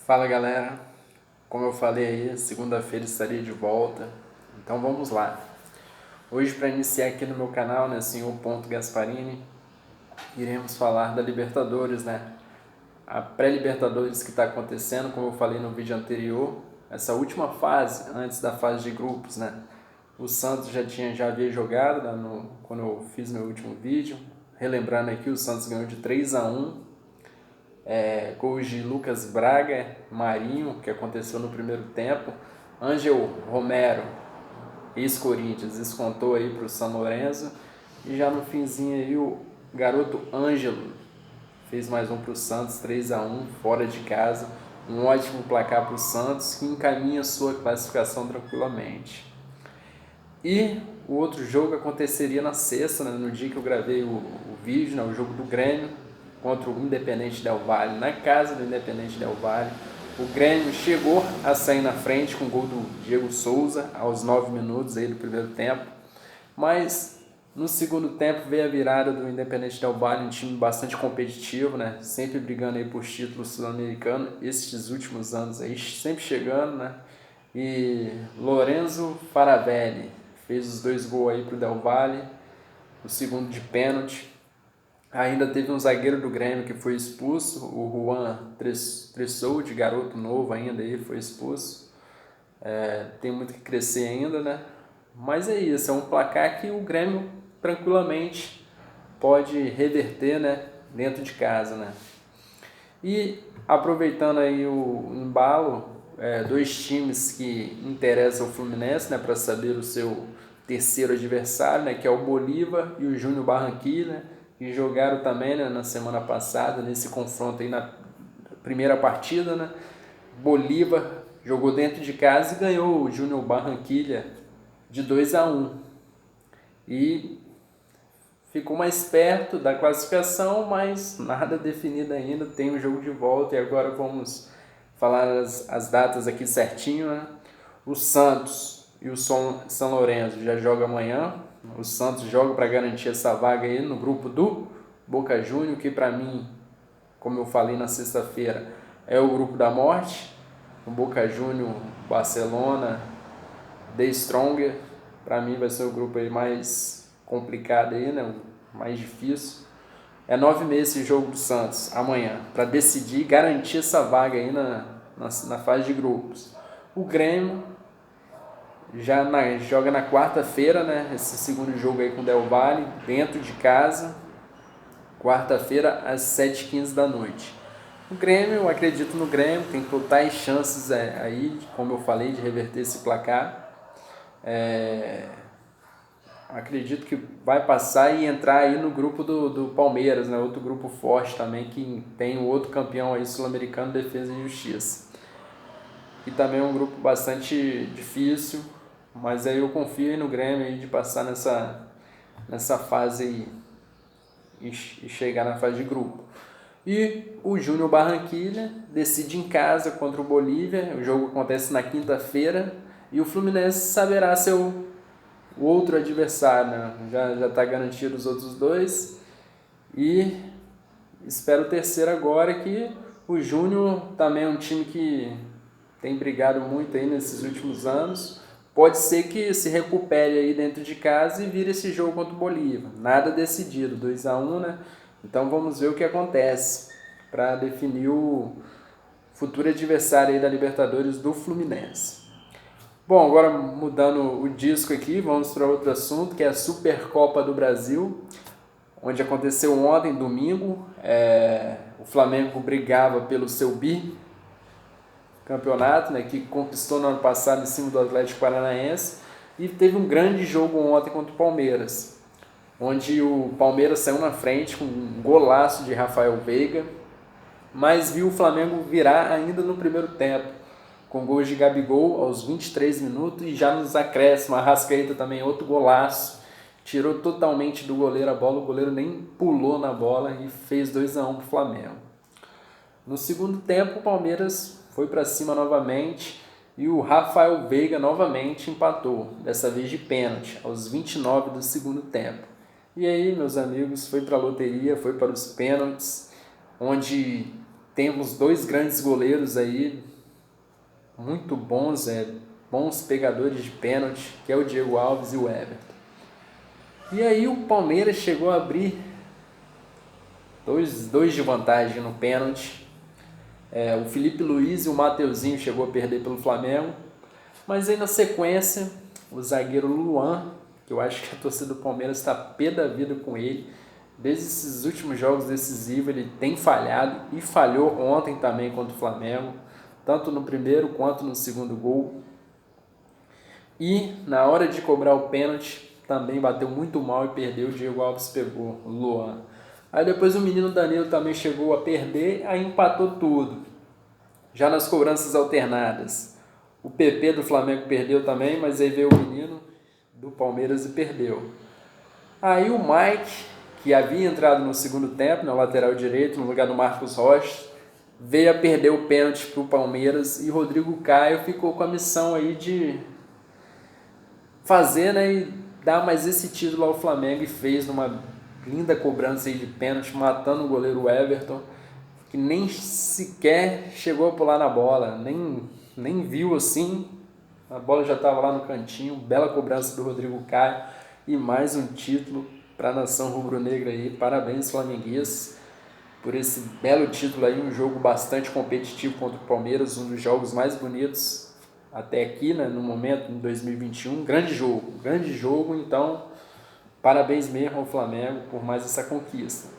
Fala galera, como eu falei aí, segunda-feira estarei de volta, então vamos lá. Hoje, para iniciar aqui no meu canal, né, Senhor Gasparini, iremos falar da Libertadores, né? A pré-Libertadores que está acontecendo, como eu falei no vídeo anterior, essa última fase, antes da fase de grupos, né? O Santos já havia jogado, né, quando eu fiz meu último vídeo. Relembrando aqui, o Santos ganhou de 3-1. Gols de Lucas Braga, Marinho, que aconteceu no primeiro tempo. Ângel Romero, ex-Corinthians, descontou aí para o São Lourenço. E já no finzinho aí o garoto Ângelo fez mais um para o Santos, 3-1, fora de casa. Um ótimo placar para o Santos, que encaminha sua classificação tranquilamente. E o outro jogo aconteceria na sexta, né, no dia que eu gravei o vídeo, né, o jogo do Grêmio contra o Independente Del Valle, na casa do Independente Del Valle. O Grêmio chegou a sair na frente com o gol do Diego Souza aos 9 minutos aí do primeiro tempo, mas no segundo tempo veio a virada do Independente Del Valle, um time bastante competitivo, né? Sempre brigando aí por título sul-americano, esses últimos anos aí, sempre chegando, né? E Lorenzo Faravelli fez os 2 gols aí pro Del Valle, o segundo de pênalti. Ainda teve um zagueiro do Grêmio que foi expulso, o Juan Tressou, de garoto novo ainda, aí foi expulso. Tem muito que crescer ainda, né? Mas é isso, é um placar que o Grêmio tranquilamente pode reverter, né? Dentro de casa, né? E aproveitando aí o embalo, 2 times que interessam o Fluminense, né? Para saber o seu terceiro adversário, né? Que é o Bolívar e o Júnior Barranquilla, que jogaram também, né, na semana passada, nesse confronto aí na primeira partida, né? Bolívar jogou dentro de casa e ganhou o Júnior Barranquilla de 2-1. E ficou mais perto da classificação, mas nada definido ainda, tem um jogo de volta e agora vamos falar as datas aqui certinho, né? O Santos e o São Lourenço já jogam amanhã. O Santos joga para garantir essa vaga aí no grupo do Boca Juniors, que para mim, como eu falei na sexta-feira, é o grupo da morte. O Boca Juniors, Barcelona, The Stronger, para mim vai ser o grupo aí mais complicado aí, né? O mais difícil. É 9h30 esse jogo do Santos, amanhã, para decidir e garantir essa vaga aí na fase de grupos. O Grêmio joga na quarta-feira, né? Esse segundo jogo aí com o Del Valle, dentro de casa, quarta-feira às 7h15 da noite. O Grêmio, eu acredito no Grêmio, tem totais chances aí, como eu falei, de reverter esse placar. Acredito que vai passar e entrar aí no grupo do Palmeiras, né? Outro grupo forte também, que tem o outro campeão aí sul-americano, Defesa e Justiça. E também é um grupo bastante difícil, mas aí eu confio aí no Grêmio aí de passar nessa fase aí e chegar na fase de grupo. E o Júnior Barranquilla decide em casa contra o Bolívia, o jogo acontece na quinta-feira, e o Fluminense saberá seu outro adversário, né? Já está garantido os outros 2, e espero o terceiro agora, que o Júnior também é um time que tem brigado muito aí nesses últimos anos. Pode ser que se recupere aí dentro de casa e vire esse jogo contra o Bolívar. Nada decidido, 2-1, né? Então vamos ver o que acontece para definir o futuro adversário aí da Libertadores do Fluminense. Bom, agora mudando o disco aqui, vamos para outro assunto, que é a Supercopa do Brasil, onde aconteceu ontem, domingo. O Flamengo brigava pelo seu bicampeonato, né, que conquistou no ano passado em cima do Atlético Paranaense, e teve um grande jogo ontem contra o Palmeiras, onde o Palmeiras saiu na frente com um golaço de Rafael Veiga, mas viu o Flamengo virar ainda no primeiro tempo, com gols de Gabigol aos 23 minutos e já nos acréscimos, a Arrascaeta também, outro golaço, tirou totalmente do goleiro a bola, o goleiro nem pulou na bola e fez 2-1 para o Flamengo. No segundo tempo, o Palmeiras foi para cima novamente e o Rafael Veiga novamente empatou, dessa vez de pênalti, aos 29 do segundo tempo. E aí, meus amigos, foi para a loteria, foi para os pênaltis, onde temos dois grandes goleiros aí, muito bons, bons pegadores de pênalti, que é o Diego Alves e o Everton. E aí o Palmeiras chegou a abrir dois de vantagem no pênalti. O Felipe Luiz e o Mateuzinho chegou a perder pelo Flamengo. Mas aí na sequência, o zagueiro Luan, que eu acho que a torcida do Palmeiras está pé da vida com ele. Desde esses últimos jogos decisivos ele tem falhado e falhou ontem também contra o Flamengo, tanto no primeiro quanto no segundo gol. E na hora de cobrar o pênalti também bateu muito mal e perdeu, o Diego Alves pegou o Luan. Aí depois o menino Danilo também chegou a perder, aí empatou tudo. Já nas cobranças alternadas, o PP do Flamengo perdeu também, mas aí veio o menino do Palmeiras e perdeu. Aí o Mike, que havia entrado no segundo tempo, na lateral direito, no lugar do Marcos Rocha, veio a perder o pênalti para o Palmeiras e Rodrigo Caio ficou com a missão aí de fazer, né, e dar mais esse título ao Flamengo, e fez numa linda cobrança aí de pênalti, matando o goleiro Everton, que nem sequer chegou a pular na bola, nem viu assim, a bola já estava lá no cantinho. Bela cobrança do Rodrigo Caio e mais um título para a nação rubro-negra aí. Parabéns, flamenguistas, por esse belo título aí, um jogo bastante competitivo contra o Palmeiras, um dos jogos mais bonitos até aqui, né, no momento, em 2021, grande jogo, então parabéns mesmo ao Flamengo por mais essa conquista.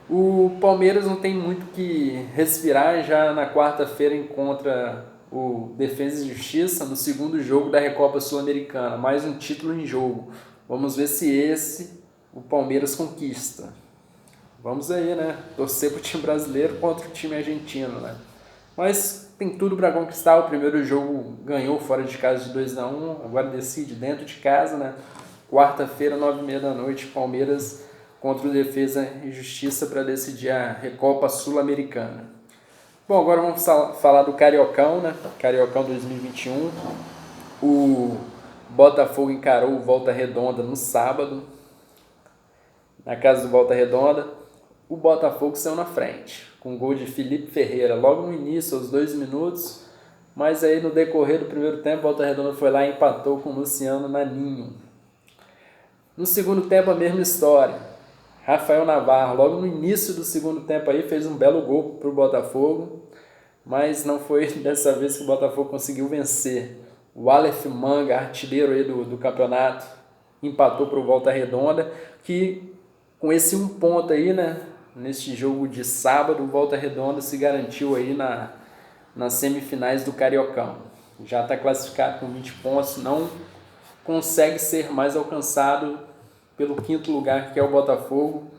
O Palmeiras não tem muito que respirar, já na quarta-feira encontra o Defensa e Justiça no segundo jogo da Recopa Sul-Americana, mais um título em jogo. Vamos ver se o Palmeiras conquista. Vamos aí, né, torcer pro time brasileiro contra o time argentino, né. Mas tem tudo para conquistar. O primeiro jogo ganhou fora de casa de 2-1, agora decide dentro de casa, né? Quarta-feira, 9h30 da Palmeiras contra o Defesa e Justiça para decidir a Recopa Sul-Americana. Bom, agora vamos falar do Cariocão, né? Cariocão 2021. O Botafogo encarou o Volta Redonda no sábado, na casa do Volta Redonda. O Botafogo saiu na frente, com gol de Felipe Ferreira logo no início, aos 2 minutos, mas aí no decorrer do primeiro tempo, o Volta Redonda foi lá e empatou com o Luciano Naninho. No segundo tempo, a mesma história. Rafael Navarro, logo no início do segundo tempo aí, fez um belo gol para o Botafogo, mas não foi dessa vez que o Botafogo conseguiu vencer. O Aleph Manga, artilheiro aí do campeonato, empatou para o Volta Redonda, que com esse 1 ponto aí, né, neste jogo de sábado, o Volta Redonda se garantiu aí nas semifinais do Cariocão. Já está classificado com 20 pontos, não consegue ser mais alcançado pelo 5º lugar, que é o Botafogo,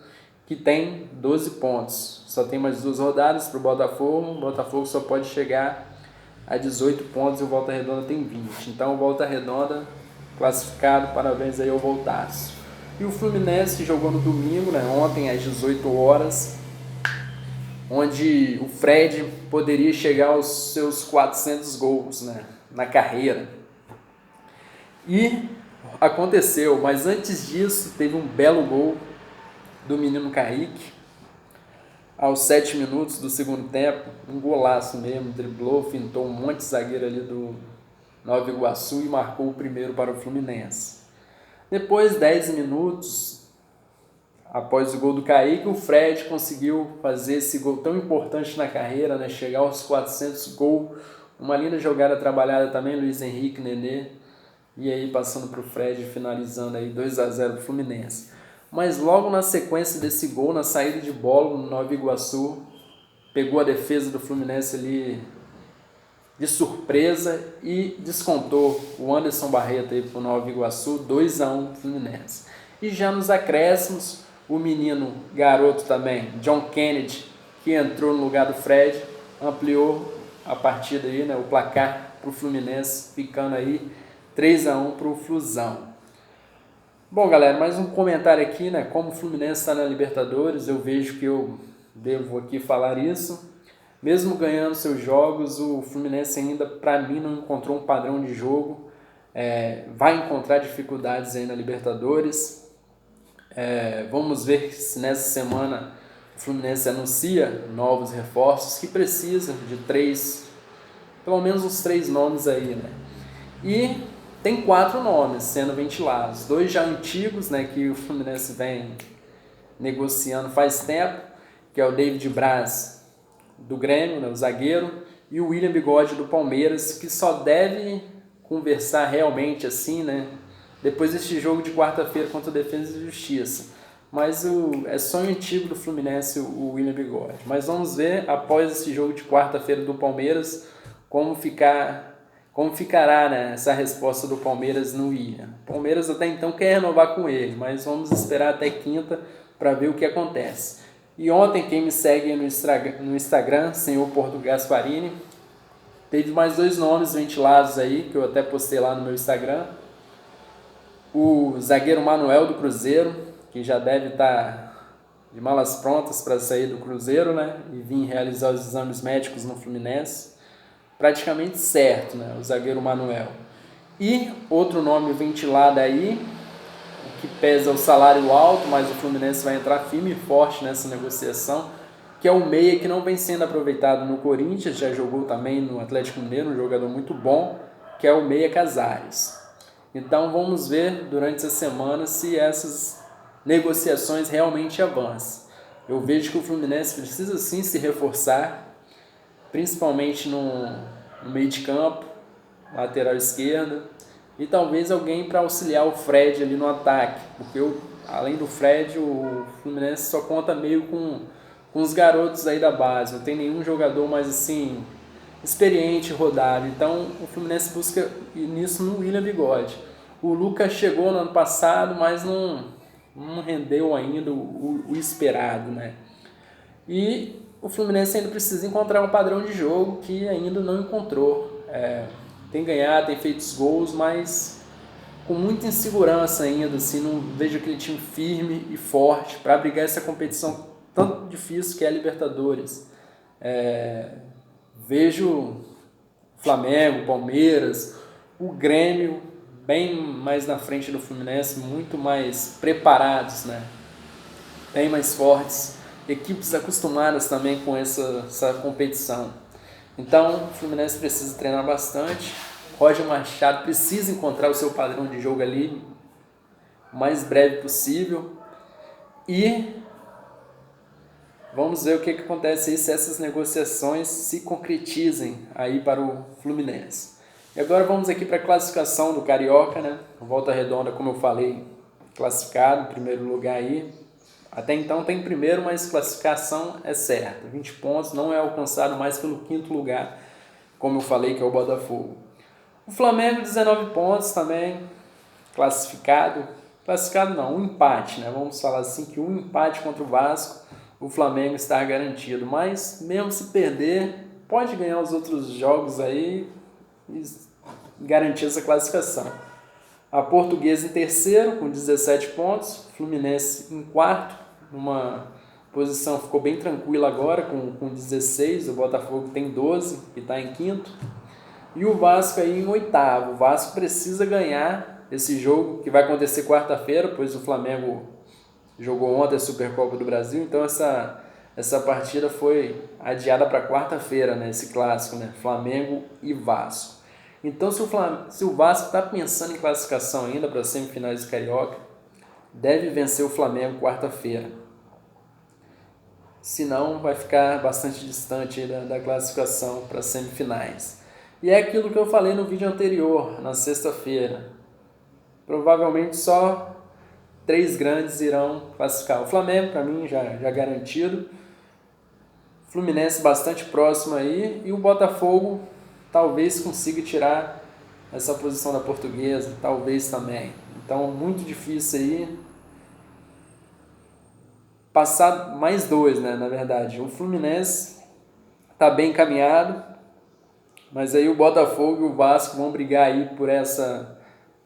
que tem 12 pontos. Só tem mais 2 rodadas para o Botafogo só pode chegar a 18 pontos e o Volta Redonda tem 20. Então o Volta Redonda classificado, parabéns aí ao Voltaço. E o Fluminense jogou no domingo, né, ontem às 18 horas, onde o Fred poderia chegar aos seus 400 gols, né, na carreira. E aconteceu, mas antes disso teve um belo gol do menino Kaique, aos 7 minutos do segundo tempo, um golaço mesmo, driblou, fintou um monte de zagueiro ali do Nova Iguaçu e marcou o primeiro para o Fluminense. Depois, 10 minutos após o gol do Kaique, o Fred conseguiu fazer esse gol tão importante na carreira, né? Chegar aos 400 gols. Uma linda jogada trabalhada também, Luiz Henrique, Nenê. E aí passando para o Fred, finalizando aí 2-0 para o Fluminense. Mas logo na sequência desse gol, na saída de bola no Nova Iguaçu, pegou a defesa do Fluminense ali de surpresa e descontou o Anderson Barreto aí para o Nova Iguaçu, 2-1 Fluminense. E já nos acréscimos, o menino garoto também, John Kennedy, que entrou no lugar do Fred, ampliou a partida aí, né, o placar para o Fluminense, ficando aí 3-1 para o Flusão. Bom, galera, mais um comentário aqui, né? Como o Fluminense está na Libertadores, eu vejo que eu devo aqui falar isso. Mesmo ganhando seus jogos, o Fluminense ainda, para mim, não encontrou um padrão de jogo. Vai encontrar dificuldades aí na Libertadores. Vamos ver se nessa semana o Fluminense anuncia novos reforços que precisam de pelo menos uns 3 nomes aí, né? E tem 4 nomes sendo ventilados, 2 já antigos, né, que o Fluminense vem negociando faz tempo, que é o David Braz do Grêmio, né, o zagueiro, e o William Bigode do Palmeiras, que só deve conversar realmente assim, né, depois deste jogo de quarta-feira contra o Defesa e Justiça. Mas é sonho antigo do Fluminense o William Bigode. Mas vamos ver, após esse jogo de quarta-feira do Palmeiras, como ficará, né, essa resposta do Palmeiras no William. O Palmeiras até então quer renovar com ele, mas vamos esperar até quinta para ver o que acontece. E ontem, quem me segue no Instagram, senhor Porto Gasparini, teve mais 2 nomes ventilados aí, que eu até postei lá no meu Instagram. O zagueiro Manuel do Cruzeiro, que já deve estar de malas prontas para sair do Cruzeiro, né, e vir realizar os exames médicos no Fluminense. Praticamente certo, né, o zagueiro Manuel. E outro nome ventilado aí, que pesa o salário alto, mas o Fluminense vai entrar firme e forte nessa negociação, que é o meia que não vem sendo aproveitado no Corinthians, já jogou também no Atlético Mineiro, um jogador muito bom, que é o meia Casares. Então vamos ver durante essa semana se essas negociações realmente avançam. Eu vejo que o Fluminense precisa sim se reforçar, principalmente no meio de campo, lateral esquerda, e talvez alguém para auxiliar o Fred ali no ataque, porque além do Fred, o Fluminense só conta meio com os garotos aí da base, não tem nenhum jogador mais assim experiente, rodado. Então o Fluminense busca nisso no William Bigode. O Lucas chegou no ano passado, mas não rendeu ainda o esperado, né? E o Fluminense ainda precisa encontrar um padrão de jogo que ainda não encontrou. Tem ganhado, tem feito os gols, mas com muita insegurança ainda, assim, não vejo aquele time firme e forte para brigar essa competição tão difícil que é a Libertadores. Vejo Flamengo, Palmeiras, o Grêmio bem mais na frente do Fluminense, muito mais preparados, né? Bem mais fortes, equipes acostumadas também com essa competição. Então, o Fluminense precisa treinar bastante. Roger Machado precisa encontrar o seu padrão de jogo ali o mais breve possível. E vamos ver o que acontece aí se essas negociações se concretizem aí para o Fluminense. E agora vamos aqui para a classificação do Carioca, né? Volta Redonda, como eu falei, classificado em primeiro lugar aí. Até então tem primeiro, mas classificação é certa. 20 pontos, não é alcançado mais pelo 5º lugar, como eu falei, que é o Botafogo. O Flamengo, 19 pontos também, classificado. Classificado não, um empate, né? Vamos falar assim, que um empate contra o Vasco, o Flamengo está garantido. Mas mesmo se perder, pode ganhar os outros jogos aí e garantir essa classificação. A Portuguesa em terceiro, com 17 pontos. Fluminense em quarto, numa posição ficou bem tranquila agora, com 16. O Botafogo tem 12, que está em quinto. E o Vasco aí em oitavo. O Vasco precisa ganhar esse jogo, que vai acontecer quarta-feira, pois o Flamengo jogou ontem a Supercopa do Brasil. Então essa partida foi adiada para quarta-feira, né? Esse clássico, né? Flamengo e Vasco. Então, se o Vasco está pensando em classificação ainda para as semifinais do Carioca, deve vencer o Flamengo quarta-feira. Senão, vai ficar bastante distante da classificação para as semifinais. E é aquilo que eu falei no vídeo anterior, na sexta-feira. Provavelmente só 3 grandes irão classificar. O Flamengo, para mim, já garantido. Fluminense bastante próximo aí. E o Botafogo talvez consiga tirar essa posição da Portuguesa, talvez também. Então, muito difícil aí. Passar mais 2, né, na verdade. O Fluminense está bem encaminhado, mas aí o Botafogo e o Vasco vão brigar aí por essa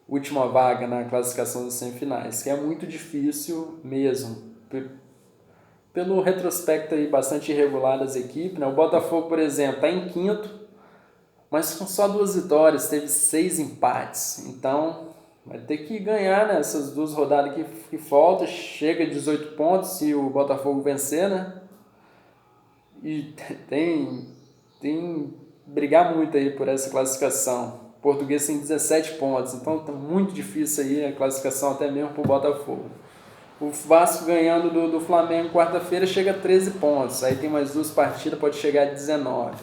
última vaga na classificação das semifinais, que é muito difícil mesmo. Pelo retrospecto aí bastante irregular das equipes, né? O Botafogo, por exemplo, está em quinto, mas com só 2 vitórias, teve 6 empates. Então, Vai ter que ganhar nessas 2 rodadas que faltam. Chega a 18 pontos se o Botafogo vencer, né? E tem brigar muito aí por essa classificação. O Português tem 17 pontos, então tá muito difícil aí a classificação até mesmo para o Botafogo. O Vasco ganhando do Flamengo quarta-feira chega a 13 pontos, aí tem mais 2 partidas, pode chegar a 19.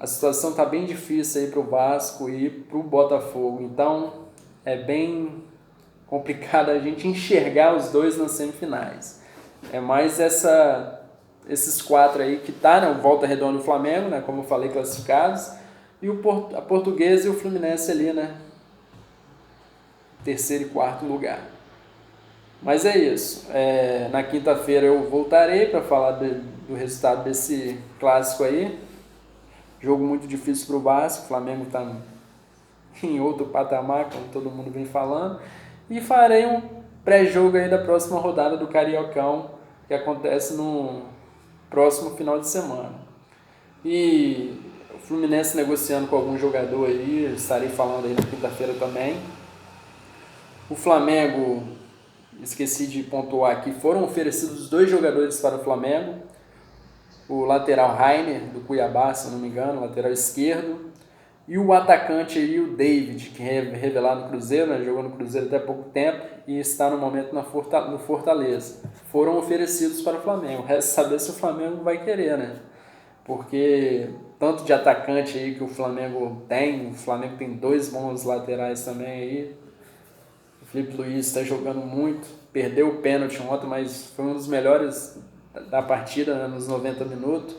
A situação tá bem difícil aí para o Vasco e para o Botafogo, então é bem complicado a gente enxergar os dois nas semifinais. É mais esses 4 aí que tá na Volta Redonda do Flamengo, né, como eu falei, classificados, e a Portuguesa e o Fluminense ali, né, 3º e 4º lugar. Mas é isso. Na quinta-feira eu voltarei para falar do resultado desse clássico aí. Jogo muito difícil para o Vasco, o Flamengo está em outro patamar, como todo mundo vem falando. E farei um pré-jogo aí da próxima rodada do Cariocão, que acontece no próximo final de semana. E o Fluminense negociando com algum jogador aí, estarei falando aí na quinta-feira também. O Flamengo, esqueci de pontuar aqui, foram oferecidos 2 jogadores para o Flamengo. O lateral Rainer, do Cuiabá, se não me engano, lateral esquerdo. E o atacante aí, o David, que é revelado no Cruzeiro, né? Jogou no Cruzeiro até pouco tempo e está no momento no Fortaleza. Foram oferecidos para o Flamengo. Resta saber se o Flamengo vai querer, né? Porque tanto de atacante aí que o Flamengo tem 2 bons laterais também aí. O Felipe Luiz está jogando muito, perdeu o pênalti ontem, mas foi um dos melhores da partida, né, nos 90 minutos.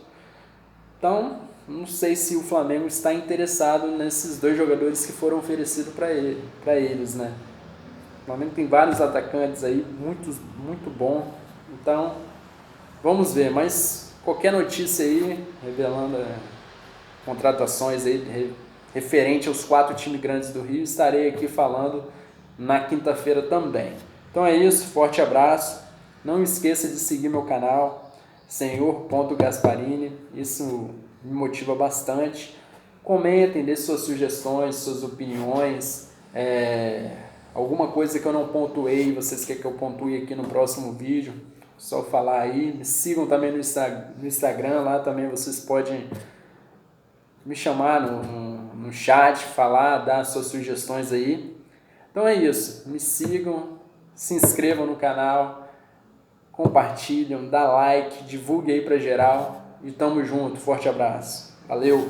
Então, não sei se o Flamengo está interessado nesses 2 jogadores que foram oferecidos para eles, né? O Flamengo tem vários atacantes aí, muito bom. Então, vamos ver. Mas qualquer notícia aí, revelando contratações aí referente aos 4 times grandes do Rio, estarei aqui falando na quinta-feira também. Então é isso, forte abraço. Não esqueça de seguir meu canal, Senhor.Gasparini, isso me motiva bastante. Comentem, deixem suas sugestões, suas opiniões, alguma coisa que eu não pontuei, vocês querem que eu pontue aqui no próximo vídeo, só falar aí. Me sigam também no Instagram, lá também vocês podem me chamar no chat, falar, dar suas sugestões aí. Então é isso, me sigam, se inscrevam no canal, compartilhem, dá like, divulgue aí pra geral e tamo junto, forte abraço, valeu!